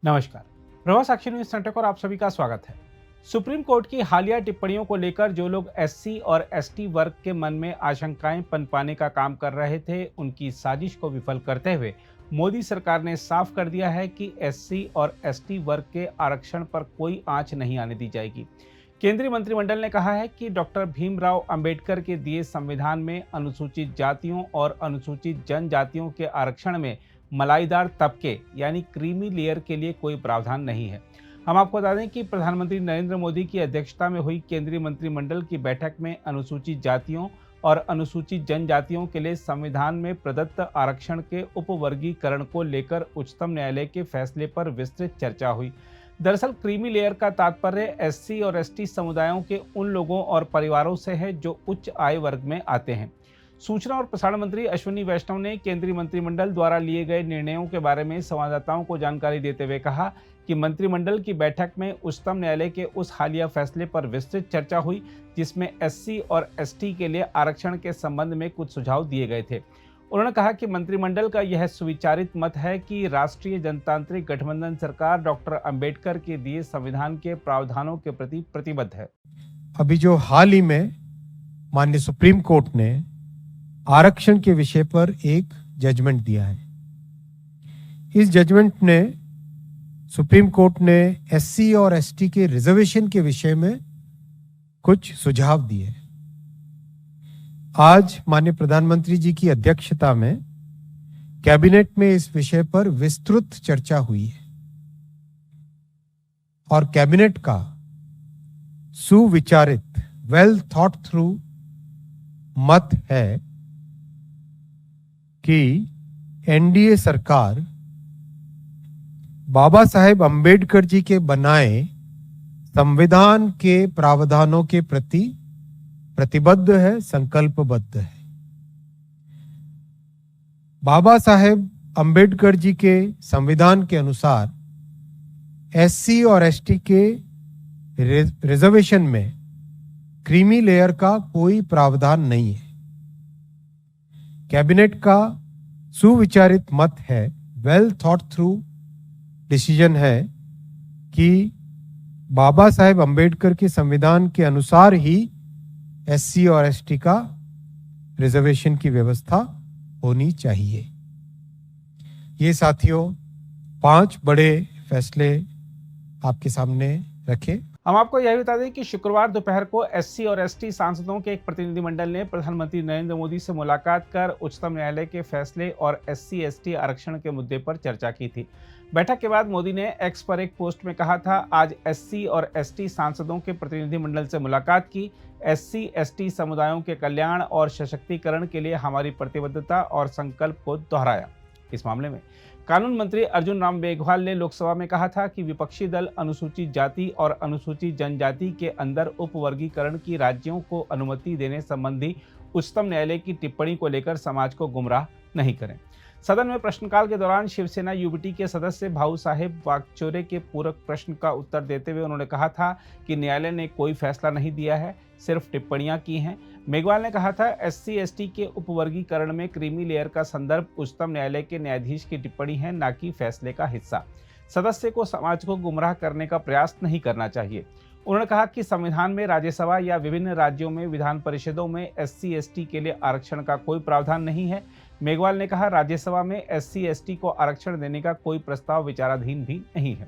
नमस्कार। प्रवास action news centre पर आप सभी का स्वागत है। सुप्रीम कोर्ट की हालिया टिप्पणियों को लेकर जो लोग एससी और एसटी वर्ग के मन में आशंकाएं पनपाने का काम कर रहे थे, उनकी साजिश को विफल करते हुए मोदी सरकार ने साफ कर दिया है कि एससी और एसटी वर्ग के आरक्षण पर कोई आंच नहीं आने दी जाएगी। केंद्रीय मंत्रिमंडल ने कहा है कि डॉक्टर भीमराव अंबेडकर के दिए संविधान में अनुसूचित जातियों और अनुसूचित जनजातियों के आरक्षण में मलाईदार तबके यानी क्रीमी लेयर के लिए कोई प्रावधान नहीं है। हम आपको बता दें कि प्रधानमंत्री नरेंद्र मोदी की अध्यक्षता में हुई केंद्रीय मंत्रिमंडल की बैठक में अनुसूचित जातियों और अनुसूचित जनजातियों के लिए संविधान में प्रदत्त आरक्षण के उपवर्गीकरण को लेकर उच्चतम न्यायालय के फैसले पर विस्तृत चर्चा हुई। दरअसल क्रीमी लेयर का तात्पर्य एससी और एसटी समुदायों के उन लोगों और परिवारों से है जो उच्च आय वर्ग में आते हैं। सूचना और प्रसारण मंत्री अश्विनी वैष्णव ने केंद्रीय मंत्रिमंडल द्वारा लिए गए निर्णयों के बारे में संवाददाताओं को जानकारी देते हुए कहा कि मंत्रिमंडल की बैठक में उच्चतम न्यायालय के उस हालिया फैसले पर विस्तृत चर्चा हुई जिसमें एससी और एसटी के लिए आरक्षण के संबंध में कुछ सुझाव दिए गए थे। उन्होंने कहा कि मंत्रिमंडल का यह सुविचारित मत है कि राष्ट्रीय जनतांत्रिक गठबंधन सरकार डॉक्टर अंबेडकर के दिए संविधान के प्रावधानों के प्रति प्रतिबद्ध है। अभी जो हाल ही में माननीय सुप्रीम कोर्ट ने आरक्षण के विषय पर एक जजमेंट दिया है। इस जजमेंट ने सुप्रीम कोर्ट ने एससी और एसटी के रिजर्वेशन के विषय में कुछ सुझाव दिए। आज माननीय प्रधानमंत्री जी की अध्यक्षता में कैबिनेट में इस विषय पर विस्तृत चर्चा हुई है और कैबिनेट का सुविचारित वेल थॉट थ्रू मत है कि एनडीए सरकार बाबा साहेब अंबेडकर जी के बनाए संविधान के प्रावधानों के प्रति प्रतिबद्ध है, संकल्पबद्ध है। बाबा साहेब अंबेडकर जी के संविधान के अनुसार एससी और एसटी के रिजर्वेशन में क्रीमी लेयर का कोई प्रावधान नहीं है। कैबिनेट का सुविचारित मत है, वेल थॉट थ्रू डिसीजन है कि बाबा साहेब अंबेडकर के संविधान के अनुसार ही एससी और एसटी का रिजर्वेशन की व्यवस्था होनी चाहिए। ये साथियों 5 बड़े फैसले आपके सामने रखे। हम आपको यह बता दें कि शुक्रवार दोपहर को एससी और एसटी सांसदों के एक प्रतिनिधिमंडल ने प्रधानमंत्री नरेंद्र मोदी से मुलाकात कर उच्चतम न्यायालय के फैसले और एससी एसटी आरक्षण के मुद्दे पर चर्चा की थी। बैठक के बाद मोदी ने एक्स पर एक पोस्ट में कहा था, आज एससी और एसटी सांसदों के प्रतिनिधिमंडल से मुलाकात की। एससी एसटी समुदायों के कल्याण और सशक्तिकरण के लिए हमारी प्रतिबद्धता और संकल्प को दोहराया। इस मामले में कानून मंत्री अर्जुन राम मेघवाल ने लोकसभा में कहा था कि विपक्षी दल अनुसूचित जाति और अनुसूचित जनजाति के अंदर उपवर्गीकरण की राज्यों को अनुमति देने संबंधी उच्चतम न्यायालय की टिप्पणी को लेकर समाज को गुमराह नहीं करें। सदन में प्रश्नकाल के दौरान शिवसेना यूबीटी के सदस्य भाऊ साहेब वाकचौरे के पूरक प्रश्न का उत्तर देते हुए उन्होंने कहा था कि न्यायालय ने कोई फैसला नहीं दिया है, सिर्फ टिप्पणियां की हैं। मेघवाल ने कहा था, एससी एसटी के उपवर्गीकरण में क्रीमी लेयर का संदर्भ उच्चतम न्यायालय के न्यायाधीश की टिप्पणी है, न कि फैसले का हिस्सा। सदस्य को समाज को गुमराह करने का प्रयास नहीं करना चाहिए। उन्होंने कहा कि संविधान में राज्यसभा या विभिन्न राज्यों में विधान परिषदों में एससी एसटी के लिए आरक्षण का कोई प्रावधान नहीं है। मेघवाल ने कहा, राज्यसभा में एससी एसटी को आरक्षण देने का कोई प्रस्ताव विचाराधीन भी नहीं है।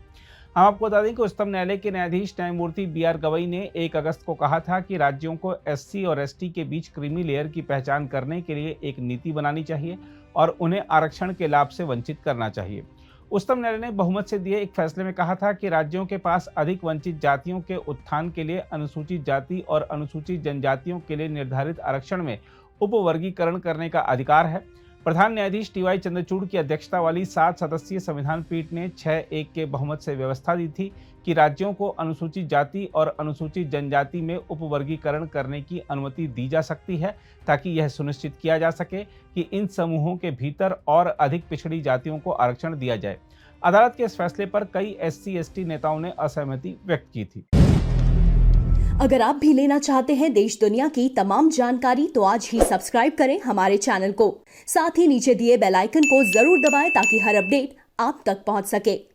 हम आपको बता दें कि उच्चतम न्यायालय के न्यायाधीश न्यायमूर्ति बी.आर. गवई ने 1 अगस्त को कहा था कि राज्यों को एससी और एसटी के बीच क्रीमी लेयर की पहचान करने के लिए एक नीति बनानी चाहिए और उन्हें आरक्षण के लाभ से वंचित करना चाहिए। उच्चतम न्यायालय ने बहुमत से दिए एक फैसले में कहा था कि राज्यों के पास अधिक वंचित जातियों के उत्थान के लिए अनुसूचित जाति और अनुसूचित जनजातियों के लिए निर्धारित आरक्षण में उपवर्गीकरण करने का अधिकार है। प्रधान न्यायाधीश टी.वाई. चंद्रचूड़ की अध्यक्षता वाली 7 सदस्यीय संविधान पीठ ने 6-1 के बहुमत से व्यवस्था दी थी कि राज्यों को अनुसूचित जाति और अनुसूचित जनजाति में उपवर्गीकरण करने की अनुमति दी जा सकती है, ताकि यह सुनिश्चित किया जा सके कि इन समूहों के भीतर और अधिक पिछड़ी जातियों को आरक्षण दिया जाए। अदालत के इस फैसले पर कई एससी एसटी नेताओं ने असहमति व्यक्त की थी। अगर आप भी लेना चाहते हैं देश दुनिया की तमाम जानकारी तो आज ही सब्सक्राइब करें हमारे चैनल को। साथ ही नीचे दिए बेल आइकन को जरूर दबाएं ताकि हर अपडेट आप तक पहुंच सके।